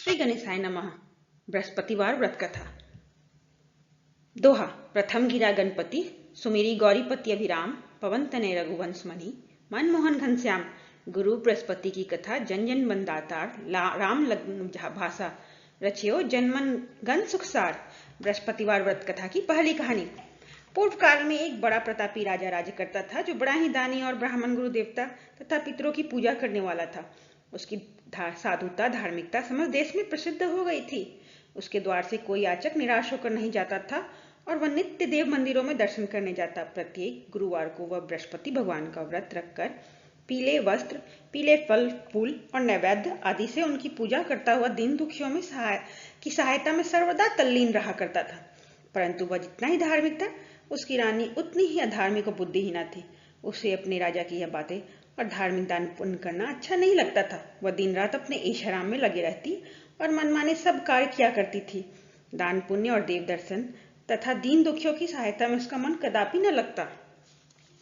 श्री गणेशाय नमः। बृहस्पतिवार व्रत कथा। दोहा। प्रथम गिरा गणपति सुमेरी गौरीपति अभिराम पवन तनय रघुवंश मणि मनमोहन घनश्याम। गुरु बृहस्पति की कथा जन जन बंदातार राम लग्न भाषा रचियो जनमन गण सुखसार। बृहस्पतिवार व्रत कथा की पहली कहानी। पूर्व काल में एक बड़ा प्रतापी राजा राज्य करता था, जो बड़ा ही दानी और ब्राह्मण गुरु देवता तथा पितरों की पूजा करने वाला था। उसकी साधुता धार्मिकता समस्त देश में प्रसिद्ध हो गई थी। उसके द्वार से कोई याचक निराश होकर नहीं जाता था और वह नित्य देव मंदिरों में दर्शन करने जाता। प्रत्येक गुरुवार को वह बृहस्पति भगवान का व्रत रखकर पीले वस्त्र, पीले फल फूल और नैवेद्य आदि से उनकी पूजा करता हुआ दीन दुखियों में सहायता में सर्वदा तल्लीन रहा करता था। परंतु वह जितना ही धार्मिक था, उसकी रानी उतनी ही अधार्मिक और बुद्धिहीना थी। उसे अपने राजा की यह बातें और धार्मिक दान पुण्य करना अच्छा नहीं लगता था। वह दिन रात अपने ऐश आराम में लगी रहती और मनमाने सब कार्य किया करती थी। दान पुण्य और देव दर्शन तथा दीन दुखियों की सहायता में उसका मन कदापि न लगता।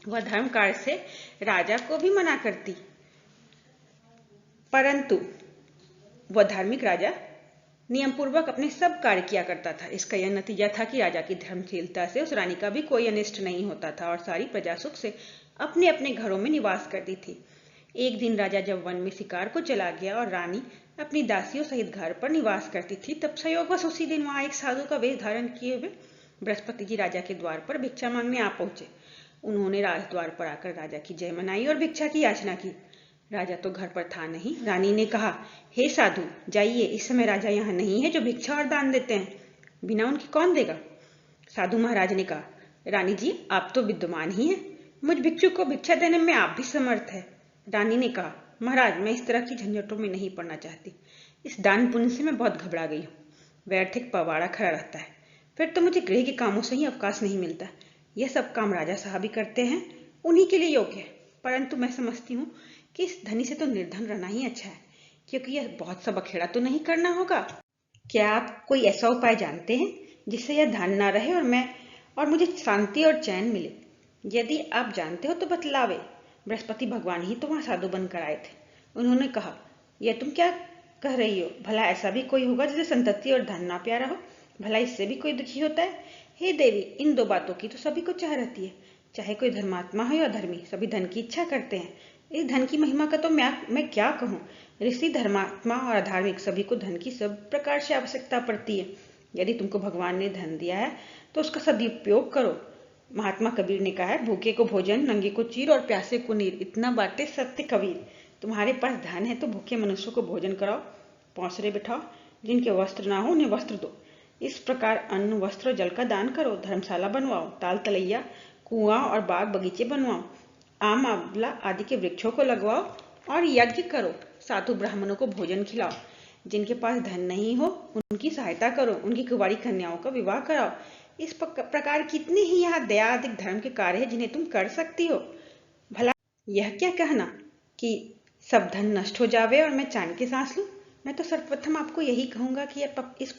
वह धर्म कार्य से राजा को भी मना करती, परंतु वह धार्मिक राजा नियम पूर्वक अपने सब कार्य किया करता था। इसका यह नतीजा था कि राजा की धर्मशीलता से उस रानी का भी कोई अनिष्ट नहीं होता था और सारी प्रजा सुख से अपने अपने घरों में निवास करती थी। एक दिन राजा जब वन में शिकार को चला गया और रानी अपनी दासियों सहित घर पर निवास करती थी, तब संयोगवश उसी दिन वहां एक साधु का वेश धारण किए हुए बृहस्पति जी राजा के द्वार पर भिक्षा मांगने आ पहुंचे। उन्होंने राजद्वार पर आकर राजा की जय मनाई और भिक्षा की याचना की। राजा तो घर पर था नहीं। रानी ने कहा, हे साधु, जाइए, इस समय राजा यहाँ नहीं है जो भिक्षा और दान देते हैं। बिना उनके कौन देगा? साधु महाराज ने कहा, रानी जी, आप तो विद्वान ही हैं, मुझ भिक्षु को भिक्षा देने में आप भी समर्थ है। रानी ने कहा, महाराज, मैं इस तरह की झंझटों में नहीं पड़ना चाहती। इस दान पुण्य से मैं बहुत घबरा गई हूँ। व्यर्थ एक पवाड़ा खड़ा रहता है, फिर तो मुझे गृह के कामों से ही अवकाश नहीं मिलता। यह सब काम राजा साहब ही करते हैं, उन्हीं के लिए योग्य है। परंतु मैं समझती हूँ कि इस धनी से तो निर्धन रहना ही अच्छा है, क्योंकि यह बहुत सा बखेड़ा तो नहीं करना होगा। क्या आप कोई ऐसा उपाय जानते हैं जिससे यह धन ना रहे और मुझे शांति और चैन मिले? यदि आप जानते हो तो बतलावे। बृहस्पति भगवान ही तो वहां साधु बनकर आए थे। उन्होंने कहा, यह तुम क्या कह रही हो? भला ऐसा भी कोई होगा जिसे संतति और धन ना प्यारा हो? भला इससे भी कोई दुखी होता है? हे देवी, इन दो बातों की तो सभी को चाह रहती है। चाहे कोई धर्मात्मा हो या धर्मी, सभी धन की इच्छा करते हैं। इस धन की महिमा का तो मैं क्या कहूँ। ऋषि, धर्मात्मा और अधार्मिक सभी को धन की सब प्रकार से आवश्यकता पड़ती है। यदि तुमको भगवान ने धन दिया है तो उसका सदुपयोग करो। महात्मा कबीर ने कहा है, भूखे को भोजन, नंगे को चीर और प्यासे को नीर, इतना बाटे सत्य कबीर। तुम्हारे पास धन है तो भूखे मनुष्यों को भोजन कराओ, पौंसरे बिठाओ, जिनके वस्त्र ना हो उन्हें वस्त्र दो। इस प्रकार अन्न, वस्त्र, जल का दान करो। धर्मशाला बनवाओ, ताल तलैया, कुआं और बाग बगीचे बनवाओ, आम आंवला आदि के वृक्षों को लगवाओ और यज्ञ करो। साधु ब्राह्मणों को भोजन खिलाओ। जिनके पास धन नहीं हो उनकी सहायता करो, उनकी कुंवारी कन्याओं का विवाह कराओ। इस प्रकार कितने ही यहाँ दयादिक धर्म के कार्य है जिन्हें तुम कर सकती हो। भला यह क्या कहना कि सब धन नष्ट हो जावे और मैं चैन की सांस लूं? मैं तो सर्वप्रथम आपको यही कहूंगा कि इस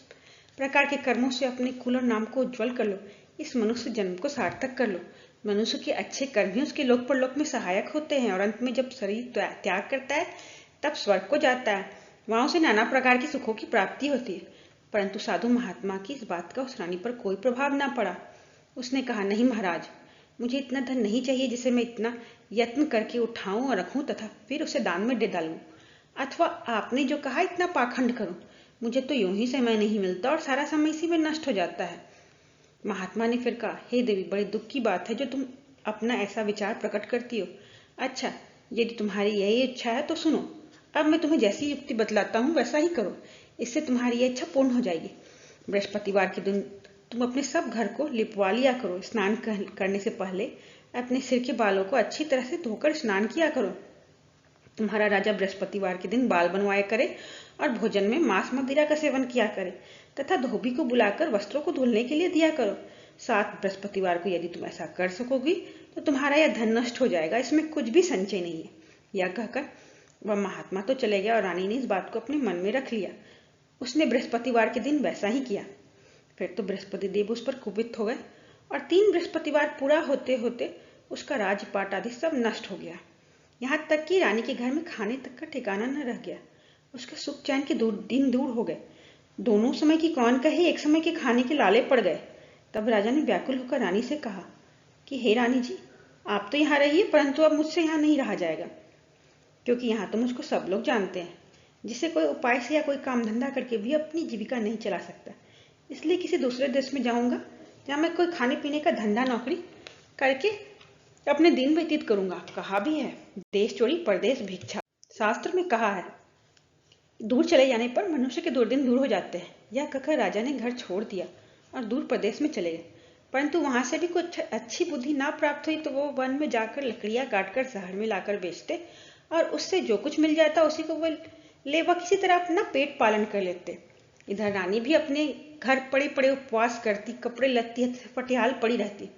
प्रकार के कर्मों से अपने कुल और नाम को उज्जवल कर लो, इस मनुष्य जन्म को सार्थक कर लो। मनुष्य के अच्छे कर्म ही उसके लोक परलोक में सहायक होते हैं और अंत में जब शरीर त्याग करता है तब स्वर्ग को जाता है। वहां उसे नाना प्रकार की सुखों की प्राप्ति होती है। परंतु साधु महात्मा की इस बात का उस रानी पर कोई प्रभाव ना पड़ा। उसने कहा, नहीं महाराज, मुझे इतना धन नहीं चाहिए जिसे मैं इतना यत्न करके उठाऊं और रखूं तथा फिर उसे दान में दे डालूं। अथवा आपने जो कहा इतना पाखंड करूं। मुझे तो यूं ही समय नहीं मिलता और सारा समय इसी में नष्ट हो जाता है। महात्मा ने फिर कहा, हे देवी, बड़ी दुख की बात है जो तुम अपना ऐसा विचार प्रकट करती हो। अच्छा, यदि तुम्हारी यही इच्छा है तो सुनो। अब मैं तुम्हें जैसी युक्ति बतलाता हूँ वैसा ही करो, इससे तुम्हारी यह इच्छा पूर्ण हो जाएगी। बृहस्पतिवार के दिन तुम अपने सब घर को लिपवा लिया करो। स्नान करने से पहले अपने सिर के बालों को अच्छी तरह से धोकर स्नान किया करो। तुम्हारा राजा बृहस्पतिवार के दिन बाल बनवाया करे और भोजन में मांस मदिरा का सेवन किया करे तथा धोबी को बुलाकर वस्त्रों को धुलने के लिए दिया करो। 7 बृहस्पतिवार को यदि तुम ऐसा कर सकोगी तो तुम्हारा यह धन नष्ट हो जाएगा, इसमें कुछ भी संचय नहीं है। यह कहकर वह महात्मा तो चले गया और रानी ने इस बात को अपने मन में रख लिया। उसने बृहस्पतिवार के दिन वैसा ही किया। फिर तो बृहस्पति देव उस पर कुपित हो गए और 3 बृहस्पतिवार पूरा होते होते उसका राजपाट आदि सब नष्ट हो गया। यहाँ तक कि रानी के घर में खाने तक का ठिकाना न रह गया। उसके सुख चैन के दिन दूर हो गए। दोनों समय की कौन कहे, एक समय के खाने के लाले पड़ गए। तब राजा ने व्याकुल होकर रानी से कहा कि हे रानी जी, आप तो यहाँ रहिए, परंतु अब मुझसे यहाँ नहीं रहा जाएगा, क्योंकि यहाँ तो मुझको सब लोग जानते हैं, जिससे कोई उपाय से या कोई काम धंधा करके भी अपनी जीविका नहीं चला सकता। इसलिए किसी दूसरे देश में जाऊंगा, जहाँ मैं कोई खाने पीने का धंधा नौकरी करके अपने दिन व्यतीत करूंगा। कहा भी है, देश चोरी परदेश भिक्षा। शास्त्र में कहा है, दूर चले जाने पर मनुष्य के दुर्दिन दूर हो जाते हैं। यह कहकर राजा ने घर छोड़ दिया और दूर प्रदेश में चले गए। परंतु वहां से भी कुछ अच्छी बुद्धि ना प्राप्त हुई तो वो वन में जाकर लकड़ियां काटकर शहर में लाकर बेचते और उससे जो कुछ मिल जाता उसी को वो ले वह किसी तरह अपना पेट पालन कर लेते। इधर रानी भी अपने घर पड़े पड़े उपवास करती, कपड़े लत्ती फटियाल पड़ी रहती।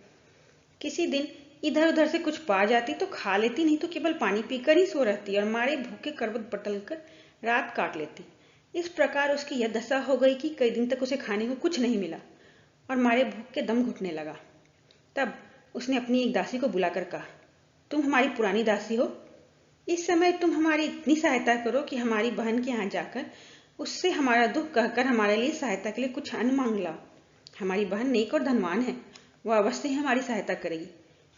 किसी दिन इधर उधर से कुछ पा जाती तो खा लेती, नहीं तो केवल पानी पीकर ही सो रहती और मारे भूखे करवट बटल कर रात काट लेती। इस प्रकार उसकी यह दशा हो गई कि कई दिन तक उसे खाने को कुछ नहीं मिला और मारे भूख के दम घुटने लगा। तब उसने अपनी एक दासी को बुलाकर कहा, तुम हमारी पुरानी दासी हो, इस समय तुम हमारी इतनी सहायता करो कि हमारी बहन के यहाँ जाकर उससे हमारा दुख कहकर हमारे लिए सहायता के लिए कुछ अन्न मांग लाओ। हमारी बहन नेक और धनवान है, वह अवश्य ही हमारी सहायता करेगी।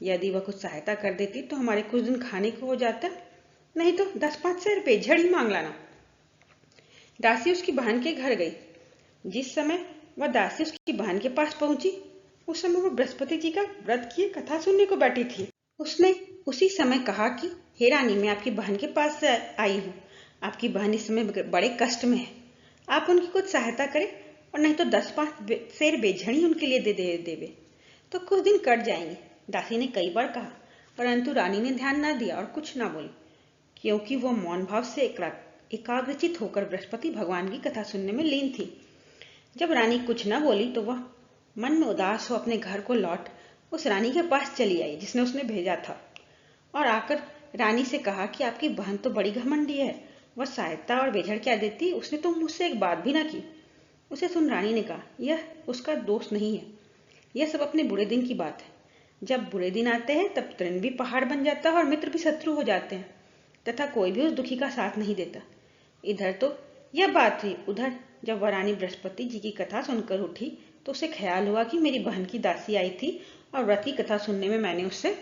यदि वह कुछ सहायता कर देती तो हमारे कुछ दिन खाने को हो जाता, नहीं तो 10-5 सौ रुपये झड़ी मांग लाना। दासी उसकी बहन के घर गई। जिस समय वह दासी उसकी बहन के पास पहुंची, उस समय वह बृहस्पति जी का व्रत किए कथा सुनने को बैठी थी। उसने उसी समय कहा कि हे रानी, मैं आपकी बहन के पास से आई हूँ। आपकी बहन इस समय बड़े कष्ट में है, आप उनकी कुछ सहायता करें और नहीं तो 10-5 शेर बेझड़ी उनके लिए दे देवे तो कुछ दिन कट जाएंगे। दासी ने कई बार कहा, परंतु रानी ने ध्यान न दिया और कुछ न बोली, क्योंकि वह मौन भाव से एकाग्रचित होकर बृहस्पति भगवान की कथा सुनने में लीन थी। जब रानी कुछ न बोली तो वह मन में उदास हो अपने घर को लौट उस रानी के पास चली आई जिसने उसने भेजा था, और आकर रानी से कहा कि आपकी बहन तो बड़ी घमंडी है, वह सहायता और बेझड़ क्या देती, उसने तो मुझसे एक बात भी ना की। उसे सुन रानी ने कहा, यह उसका दोष नहीं है, यह सब अपने बुरे दिन की बात है। जब बुरे दिन आते हैं तब तृण भी पहाड़ बन जाता है और मित्र भी शत्रु हो जाते हैं, तथा कोई भी उस दुखी का साथ नहीं देता। इधर तो यह बात हुई, उधर जब वह रानी बृहस्पति जी की कथा सुनकर उठी तो उसे ख्याल हुआ कि मेरी बहन की दासी आई थी और व्रत की कथा सुनने में मैंने उससे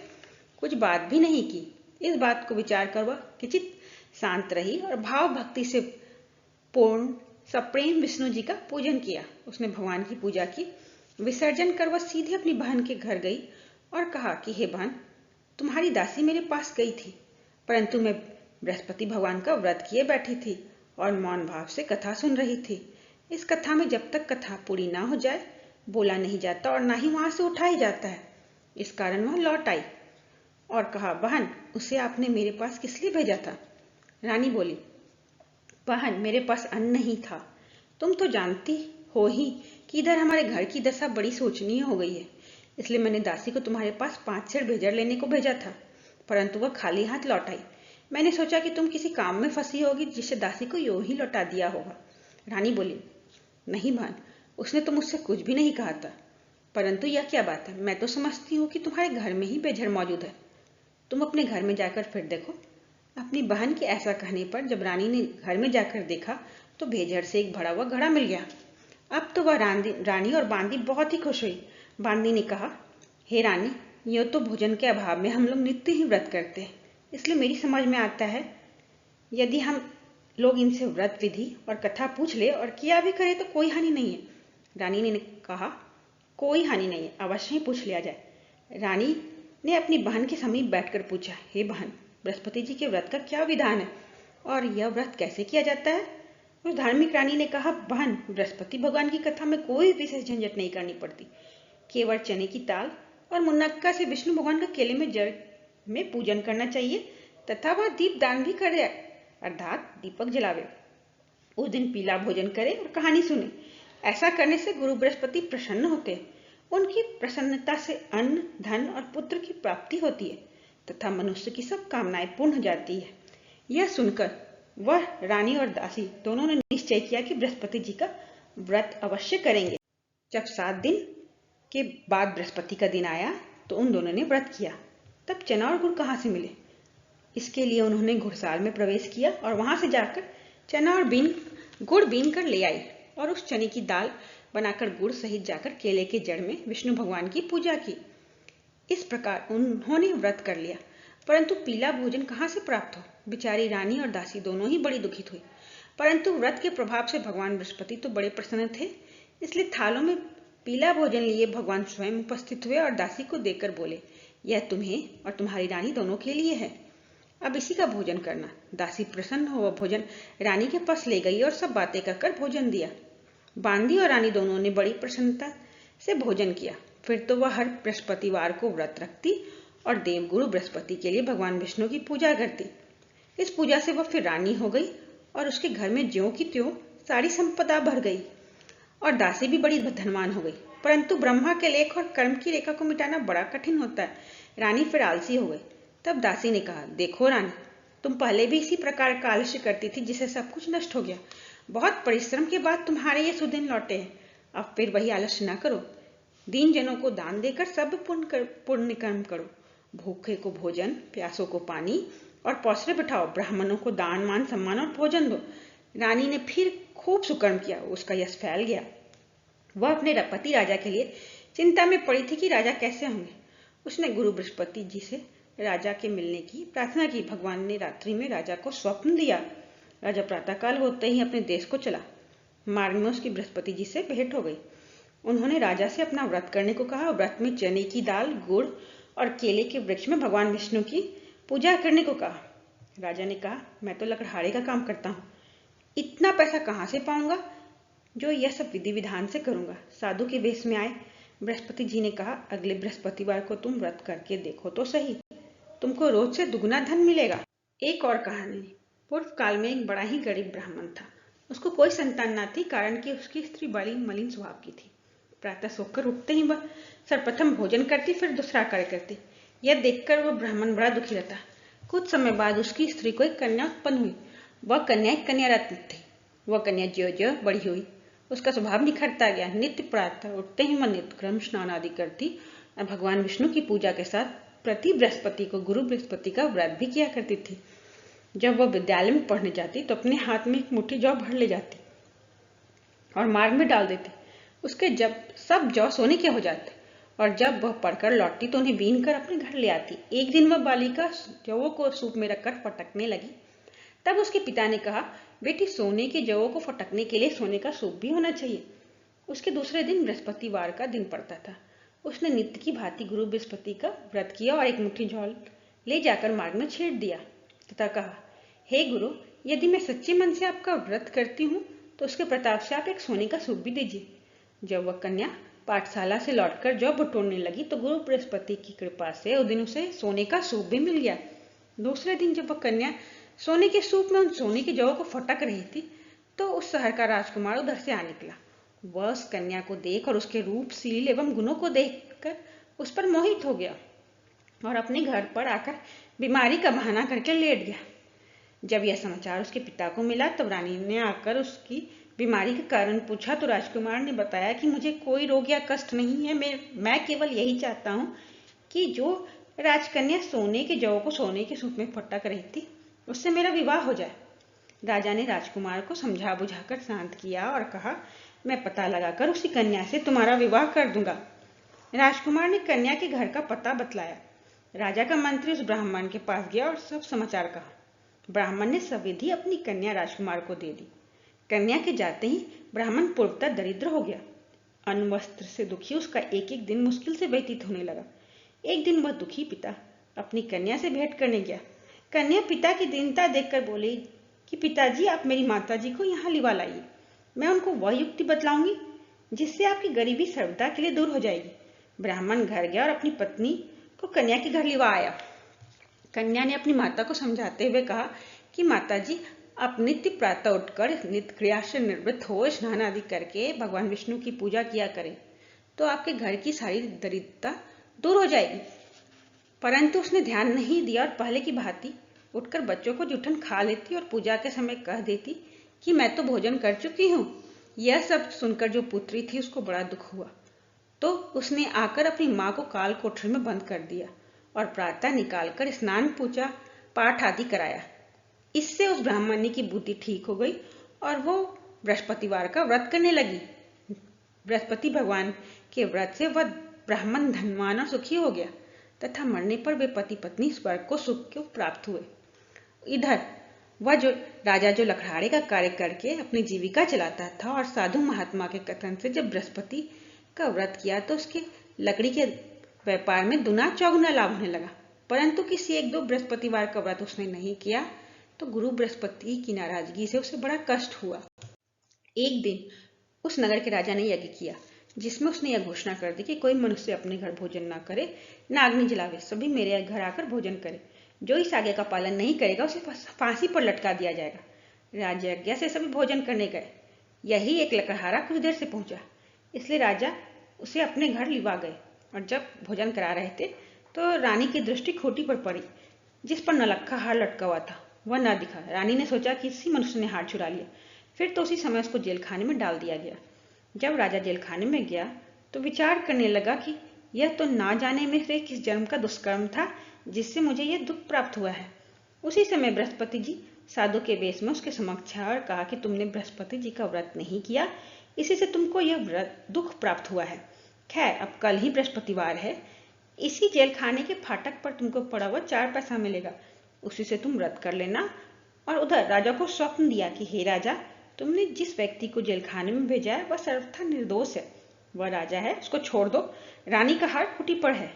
कुछ बात भी नहीं की। इस बात को विचार कर वह किंचित शांत रही और भाव भक्ति से पूर्ण सप्रेम विष्णु जी का पूजन किया। उसने भगवान की पूजा की। विसर्जन कर वह सीधे अपनी बहन के घर गई और कहा कि हे बहन, तुम्हारी दासी मेरे पास गई थी, परंतु मैं बृहस्पति भगवान का व्रत किए बैठी थी और मौन भाव से कथा सुन रही थी। इस कथा में जब तक कथा पूरी ना हो जाए बोला नहीं जाता और ना ही वहां से उठा ही जाता है। इस कारण वह लौट आई और कहा, बहन, उसे आपने मेरे पास किस लिए भेजा था? रानी बोली, बहन, मेरे पास अन्न नहीं था। तुम तो जानती हो ही कि इधर हमारे घर की दशा बड़ी शोचनीय हो गई है, इसलिए मैंने दासी को तुम्हारे पास 5 सेर भेजर लेने को भेजा था, परंतु वह खाली हाथ लौट आई। मैंने सोचा कि तुम किसी काम में फंसी होगी जिससे दासी को यूं ही लौटा दिया होगा। रानी बोली, नहीं बहन, उसने तो मुझसे कुछ भी नहीं कहा था, परंतु यह क्या बात है, मैं तो समझती हूँ कि तुम्हारे घर में ही बेझर मौजूद है। तुम अपने घर में जाकर फिर देखो। अपनी बहन के ऐसा कहने पर जब रानी ने घर में जाकर देखा तो भेजर से एक भरा हुआ घड़ा मिल गया। अब तो वह रानी और बांदी बहुत ही खुश हुई। बांदी ने कहा, हे रानी, यह तो भोजन के अभाव में हम लोग नित्य ही व्रत करते हैं, इसलिए मेरी समझ में आता है यदि हम लोग इनसे व्रत विधि और कथा पूछ ले और किया भी करे तो कोई हानि नहीं है। रानी ने कहा, कोई हानि नहीं है, अवश्य ही पूछ लिया जाए। रानी ने अपनी बहन के समीप बैठकर पूछा, हे बहन, बृहस्पति जी के व्रत का क्या विधान है और यह व्रत कैसे किया जाता है? उस धार्मिक रानी ने कहा, बहन, बृहस्पति भगवान की कथा में कोई विशेष झंझट नहीं करनी पड़ती, केवल चने की दाल और मुनक्का से विष्णु भगवान का केले में जड़ में पूजन करना चाहिए तथा वह दीप दान भी करे, अर्थात दीपक जलावे। उस दिन पीला भोजन करे और कहानी सुने। ऐसा करने से गुरु बृहस्पति प्रसन्न होते हैं। उनकी प्रसन्नता से अन्न, धन और पुत्र की प्राप्ति होती है तथा मनुष्य की सब कामनाएं पूर्ण हो जाती है। यह सुनकर वह रानी और दासी दोनों ने निश्चय किया कि बृहस्पति जी का व्रत अवश्य करेंगे। जब 7 दिन के बाद बृहस्पति का दिन आया तो उन दोनों ने व्रत किया। तब चना और गुड़ कहाँ से मिले? इसके लिए उन्होंने घुड़साल में प्रवेश किया और वहां से जाकर चना और गुड़ बीन कर ले आई और उस चने की दाल बनाकर गुड़ सहित जाकर केले के जड़ में विष्णु भगवान की पूजा की। इस प्रकार उन्होंने व्रत कर लिया, परंतु पीला भोजन कहाँ से प्राप्त हो। बेचारी रानी और दासी दोनों ही बड़ी दुखित हुई, परंतु व्रत के प्रभाव से भगवान बृहस्पति तो बड़े प्रसन्न थे, इसलिए थालों में पीला भोजन लिए भगवान स्वयं उपस्थित हुए और दासी को देकर बोले, यह तुम्हें और तुम्हारी रानी दोनों के लिए है, अब इसी का भोजन करना। दासी प्रसन्न हो वह भोजन रानी के पास ले गई और सब बातें कहकर भोजन दिया। बांदी और रानी दोनों ने बड़ी प्रसन्नता से भोजन किया। फिर तो वह हर बृहस्पतिवार को व्रत रखती और देवगुरु बृहस्पति के लिए भगवान विष्णु की पूजा करती। इस पूजा से वह फिर रानी हो गई और उसके घर में ज्यों की त्यों सारी संपदा भर गई और दासी भी बड़ी धनवान हो गई। परंतु ब्रह्मा के लेख और कर्म की रेखा को मिटाना बड़ा कठिन होता है। रानी फिर आलसी हो गई। तब दासी ने कहा, देखो रानी, तुम पहले भी इसी प्रकार का आलस्य करती थी जिससे सब कुछ नष्ट हो गया। बहुत परिश्रम के बाद तुम्हारे ये सुदिन लौटे हैं, अब फिर वही आलस्य ना करो। दीन जनों को दान देकर सब पुण्य कर्म करो। भूखे को भोजन, प्यासों को पानी और पौसरे बिठाओ। ब्राह्मणों को दान मान सम्मान और भोजन दो। रानी ने फिर खूब सुकर्म किया, उसका यश फैल गया। वह अपने पति राजा के लिए चिंता में पड़ी थी कि राजा कैसे होंगे। उसने गुरु बृहस्पति जी से राजा के मिलने की प्रार्थना की। भगवान ने रात्रि में राजा को स्वप्न दिया। राजा प्रातःकाल होते ही अपने देश को चला। मार्ग में उसकी बृहस्पति जी से भेंट हो गई। उन्होंने राजा से अपना व्रत करने को कहा। व्रत में चने की दाल, गुड़ और केले के वृक्ष में भगवान विष्णु की पूजा करने को कहा। राजा ने कहा, मैं तो लकड़हारे का काम करता हूँ, इतना पैसा कहाँ से पाऊंगा जो यह सब विधि विधान से करूंगा। साधु के वेश में आए। बृहस्पति जी ने कहा, अगले बृहस्पतिवार को तुम व्रत करके देखो तो सही, तुमको रोज से दुगना धन मिलेगा। एक और कहानी। पूर्व काल में एक बड़ा ही गरीब ब्राह्मण था। उसको कोई संतान न थी, कारण कि उसकी स्त्री बड़ी मलिन स्वभाव की थी। प्रातः सोकर उठते ही वह सर्वप्रथम भोजन करती, फिर दूसरा कार्य करती। यह देखकर वह ब्राह्मण बड़ा दुखी रहता। कुछ समय बाद उसकी स्त्री को एक कन्या उत्पन्न हुई। वह कन्या एक कन्या रत्न थी। वह कन्या ज्यों ज्यों बड़ी हुई, उसका स्वभाव निखरता गया। नित्य प्रातः उठते ही वह नित्यक्रम स्नान आदि करती और भगवान विष्णु की पूजा के साथ प्रति बृहस्पति को गुरु बृहस्पति का व्रत भी किया करती थी। जब वह विद्यालय में पढ़ने जाती तो अपने हाथ में एक मुट्ठी जौ भर ले जाती और मार्ग में डाल देती। उसके जब सब जौ सोने के हो जाते और जब वह पढ़कर लौटती तो उन्हें बीन कर अपने घर ले आती। एक दिन वह बालिका जौओं को सूप में रखकर फटकने लगी। तब उसके पिता ने कहा, बेटी, सोने के जौओं को फटकने के लिए सोने का सूप भी होना चाहिए। उसके दूसरे दिन बृहस्पतिवार का दिन पड़ता था। उसने नित्य की भांति गुरु बृहस्पति का व्रत किया और एक मुट्ठी जौ ले जाकर मार्ग में छींट दिया तथा कहा, हे गुरु, यदि मैं सच्चे मन से आपका व्रत करती हूँ तो उसके प्रताप से आप एक सोने का सूप भी दीजिए। जब वह कन्या पाठशाला से लौटकर जौ बटोरने लगी तो गुरु बृहस्पति की कृपा से उस दिन उसे सोने का सूप भी मिल गया। दूसरे दिन जब वह कन्या सोने के सूप में उन सोने की जौ को फटक रही थी तो उस शहर का राजकुमार उधर से आ निकला। वह उस कन्या को देख और उसके रूप, शील एवं गुणों को देखकर उस पर मोहित हो गया और अपने घर पर आकर बीमारी का बहाना करके लेट गया। जब यह समाचार उसके पिता को मिला तब रानी ने आकर उसकी बीमारी के कारण पूछा तो राजकुमार ने बताया कि मुझे कोई रोग या कष्ट नहीं है, मैं केवल यही चाहता हूँ कि जो राजकन्या सोने के जौ को सोने के सूप में फटक रही थी उससे मेरा विवाह हो जाए। राजा ने राजकुमार को समझा बुझाकर शांत किया और कहा, मैं पता लगाकर उसी कन्या से तुम्हारा विवाह कर दूंगा। राजकुमार ने कन्या के घर का पता बतलाया। राजा का मंत्री उस ब्राह्मण के पास गया और सब समाचार कहा। ब्राह्मण ने सविधि अपनी कन्या राजकुमार को दे दी। कन्या के जाते ही ब्राह्मण पूर्वतः दरिद्र हो गया। अन्न वस्त्र से दुखी उसका एक एक दिन मुश्किल से व्यतीत होने लगा। एक दिन वह दुखी पिता अपनी कन्या से भेंट करने गया। कन्या पिता की दीनता देखकर बोली कि पिताजी, आप मेरी माताजी को यहाँ लिवा लाइए। मैं उनको वह युक्ति बतलाऊंगी जिससे आपकी गरीबी सर्वदा के लिए दूर हो जाएगी। ब्राह्मण घर गया और अपनी पत्नी को कन्या के घर लिवा आया। कन्या ने अपनी माता को समझाते हुए कहा कि माताजी, आप नित्य प्रातः उठकर नित्य क्रिया से निवृत्त हो स्नान आदि करके भगवान विष्णु की पूजा किया करें तो आपके घर की सारी दरिद्रता दूर हो जाएगी। परंतु उसने ध्यान नहीं दिया और पहले की भांति उठकर बच्चों को जूठन खा लेती और पूजा के समय कह देती कि मैं तो भोजन कर चुकी हूँ। यह सब सुनकर जो पुत्री थी उसको बड़ा दुख हुआ तो उसने आकर अपनी माँ को काल कोठरी में बंद कर दिया और प्रातः निकालकर स्नान, पूजा, पाठ आदि कराया। इससे उस ब्राह्मणी की बुद्धि ठीक हो गई और वो बृहस्पतिवार का व्रत करने लगी। बृहस्पति भगवान के व्रत से वह ब्राह्मण धनवान और सुखी हो गया तथा मरने पर वे पति पत्नी स्वर्ग को सुख को प्राप्त हुए। इधर वह राजा जो लकड़हारे का कार्य करके अपनी जीविका चलाता था और साधु महात्मा के कथन से जब बृहस्पति का व्रत किया तो उसके लकड़ी के व्यापार में दुना चौगुना लाभ होने लगा। परंतु किसी एक दो बृहस्पतिवार का व्रत उसने नहीं किया तो गुरु बृहस्पति की नाराजगी से उसे बड़ा कष्ट हुआ। एक दिन उस नगर के राजा ने यज्ञ किया जिसमें उसने यह घोषणा कर दी कि कोई मनुष्य अपने घर भोजन ना करे, ना अग्नि जलावे, सभी मेरे घर आकर भोजन करे। जो इस आज्ञा का पालन नहीं करेगा उसे फांसी पर लटका दिया जाएगा। राजा आज्ञा से सभी भोजन करने गए। यही एक लकड़हारा कुछ देर से पहुंचा, इसलिए राजा उसे अपने घर लिवा गए और जब भोजन करा रहे थे तो रानी की दृष्टि खोटी पर पड़ी जिस पर नलक्खा हार लटका हुआ था। वह न दिखा। रानी ने सोचा कि किसी मनुष्य ने हार चुरा लिया। फिर तो उसी समय उसको जेल खाने में डाल दिया गया। जब राजा जेल खाने में गया तो विचार करने लगा कि यह तो ना जाने में से किस जन्म का दुष्कर्म था जिससे मुझे यह दुख प्राप्त हुआ है। उसी समय बृहस्पति जी साधु के वेश में उसके समक्ष आए और कहा कि तुमने बृहस्पति जी का व्रत नहीं किया, इसी से तुमको यह व्रत दुख प्राप्त हुआ है। खैर, अब कल ही बृहस्पतिवार है, इसी जेल खाने के फाटक पर तुमको पड़ा हुआ 4 पैसा मिलेगा, उसी से तुम व्रत कर लेना। और उधर राजा को स्वप्न दिया कि हे राजा, तुमने जिस व्यक्ति को जेल खाने में भेजा है वह सर्वथा निर्दोष है, वह राजा है, उसको छोड़ दो। रानी का हार खूंटी पर है,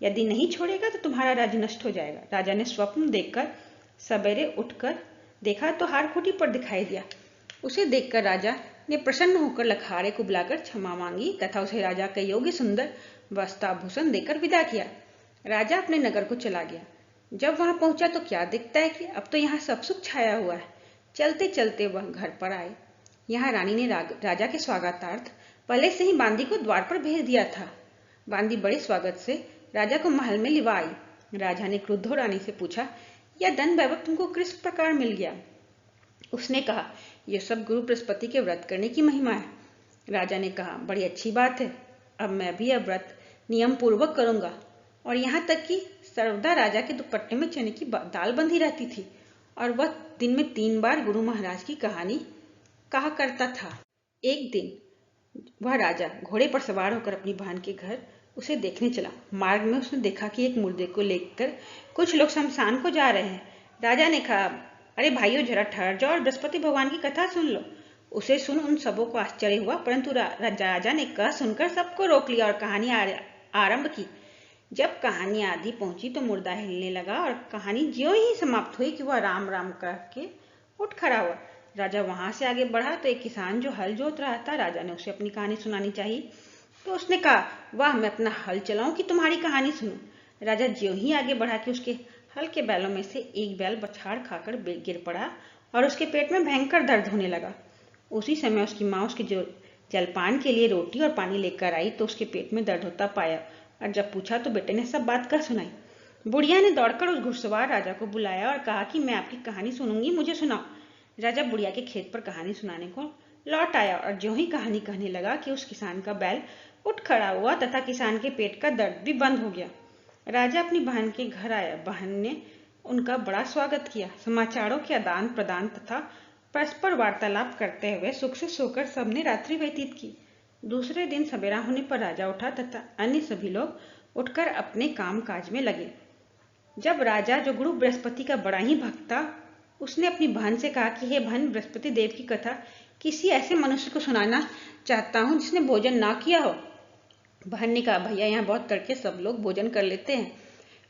यदि नहीं छोड़ेगा तो तुम्हारा राज्य नष्ट हो जाएगा। राजा ने स्वप्न देखकर सवेरे उठकर देखा तो हार खूंटी पर दिखाई दिया। उसे देखकर राजा ने प्रसन्न होकर लकड़हारे को बुलाकर क्षमा मांगी तथा उसे राजा के योग्य सुंदर वस्त्राभूषण देकर विदा किया। राजा अपने नगर को चला गया। जब वहां पहुंचा तो क्या दिखता है कि अब तो यहाँ सब सुख छाया हुआ है। चलते चलते वह घर पर आए। यहाँ रानी ने राजा के स्वागतार्थ पहले से ही बांदी को द्वार पर भेज दिया था। बांदी बड़े स्वागत से राजा को महल में लिवा आई। राजा ने क्रुद्ध हो रानी से पूछा, यह धन वैभव तुमको किस प्रकार मिल गया? उसने कहा, यह सब गुरु बृहस्पति के व्रत करने की महिमा है। राजा ने कहा, बड़ी अच्छी बात है, अब मैं भी यह व्रत नियम पूर्वक करूंगा। और यहाँ तक कि सर्वदा राजा के दुपट्टे में चने की दाल बंधी रहती थी और वह दिन में 3 बार गुरु महाराज की कहानी कहा करता था। एक दिन वह राजा घोड़े पर सवार होकर अपनी बहन के घर उसे देखने चला। मार्ग में उसने देखा कि एक मुर्दे को लेकर कुछ लोग शमशान को जा रहे हैं। राजा ने कहा, अरे भाइयों, जरा ठहर जाओ और बृहस्पति भगवान की कथा सुन लो। उसे सुन उन सबों को आश्चर्य हुआ, परंतु राजा ने कह सुनकर सबको रोक लिया और कहानी आरंभ की। जब कहानी आधी पहुंची तो मुर्दा हिलने लगा और कहानी ज्यों ही समाप्त हुई कि वह राम राम कह के उठ खड़ा हुआ। राजा वहां से आगे बढ़ा तो एक किसान जो हल जोत रहा था, राजा ने उसे अपनी कहानी सुनानी चाहिए तो उसने कहा, वाह, मैं अपना हल चलाऊं कि तुम्हारी कहानी सुनूं। राजा ज्यों ही आगे बढ़ा कि उसके हल के बैलों में से एक बैल बछाड़ खाकर गिर पड़ा और उसके पेट में भयंकर दर्द होने लगा। उसी समय उसकी माँ उसके जलपान के लिए रोटी और पानी लेकर आई तो उसके पेट में दर्द होता पाया और जब पूछा तो बेटे ने सब बात कह सुनाई। बुढ़िया ने दौड़कर उस घुड़सवार राजा को बुलाया और कहा कि मैं आपकी कहानी सुनूंगी, मुझे सुनाओ। राजा बुढ़िया के खेत पर कहानी सुनाने को लौट आया और ज्यों ही कहानी कहने लगा कि उस किसान का बैल उठ खड़ा हुआ तथा किसान के पेट का दर्द भी बंद हो गया। राजा अपनी बहन के घर आया। बहन ने उनका बड़ा स्वागत किया। समाचारों के आदान प्रदान तथा परस्पर वार्तालाप करते हुए सुख से सोकर सबने रात्रि व्यतीत की। दूसरे दिन सवेरा होने पर राजा उठा तथा अन्य सभी लोग उठकर अपने काम काज में लगे। जब राजा, जो गुरु बृहस्पति का बड़ा ही भक्त था, उसने अपनी बहन से कहा कि हे बहन, बृहस्पति देव की कथा किसी ऐसे मनुष्य को सुनाना चाहता हूँ जिसने भोजन ना किया हो। बहन ने कहा, भैया, यहाँ बहुत तड़के सब लोग भोजन कर लेते हैं,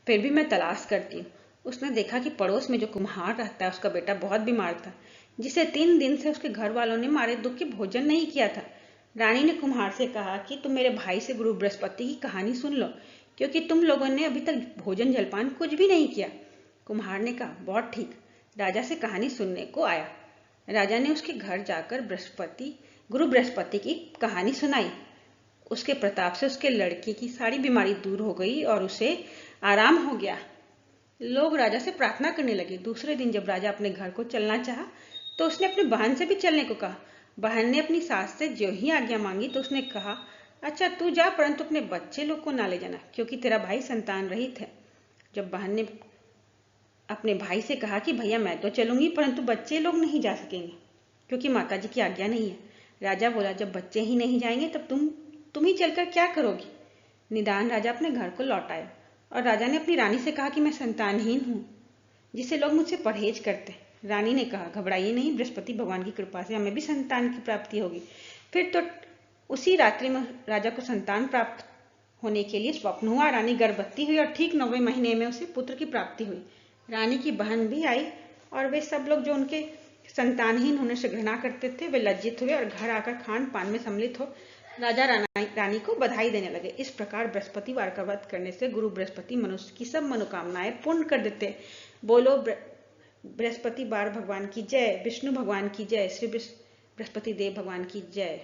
फिर भी मैं तलाश करती हूँ। उसने देखा कि पड़ोस में जो कुम्हार रहता है उसका बेटा बहुत बीमार था, जिसे 3 दिन से उसके घर वालों ने मारे दुख के भोजन नहीं किया था। रानी ने कुम्हार से कहा कि तुम मेरे भाई से गुरु बृहस्पति की कहानी सुन लो, क्योंकि तुम लोगों ने अभी तक भोजन जलपान कुछ भी नहीं किया। कुम्हार ने कहा, बहुत ठीक, राजा से कहानी सुनने को आया। राजा ने उसके घर जाकर गुरु बृहस्पति की कहानी सुनाई। उसके प्रताप से उसके लड़के की सारी बीमारी दूर हो गई और उसे आराम हो गया। लोग राजा से प्रार्थना करने लगे। दूसरे दिन जब राजा अपने घर को चलना चाहा तो उसने अपनी बहन से भी चलने को कहा। बहन ने अपनी सास से ज्यों ही आज्ञा मांगी तो उसने कहा, अच्छा तू जा, परंतु अपने बच्चे लोग को ना ले जाना, क्योंकि तेरा भाई संतान रहित है। जब बहन ने अपने भाई से कहा कि भैया मैं तो चलूंगी, परंतु बच्चे लोग नहीं जा सकेंगे क्योंकि माताजी की आज्ञा नहीं है। राजा बोला, जब बच्चे ही नहीं जाएंगे तब तुम ही चलकर क्या करोगी। निदान राजा अपने घर को लौट आए और राजा ने अपनी रानी से कहा कि मैं संतानहीन हूँ, जिसे लोग मुझसे परहेज करते हैं। रानी ने कहा, घबराइए नहीं, बृहस्पति भगवान की कृपा से हमें भी संतान की प्राप्ति होगी। फिर तो उसी रात्रि में राजा को संतान प्राप्त होने के लिए स्वप्न हुआ। रानी गर्भवती हुई और ठीक 9वें महीने में उसे पुत्र की प्राप्ति हुई। रानी की बहन भी आई और वे सब लोग जो उनके संतानहीन होने से घृणा करते थे, वे लज्जित हुए और घर आकर खान पान में सम्मिलित हो राजा रानी को बधाई देने लगे। इस प्रकार बृहस्पतिवार का व्रत करने से गुरु बृहस्पति मनुष्य की सब मनोकामनाएं पूर्ण कर देते। बोलो बृहस्पतिवार भगवान की जय, विष्णु भगवान की जय, श्री बृहस्पति देव भगवान की जय।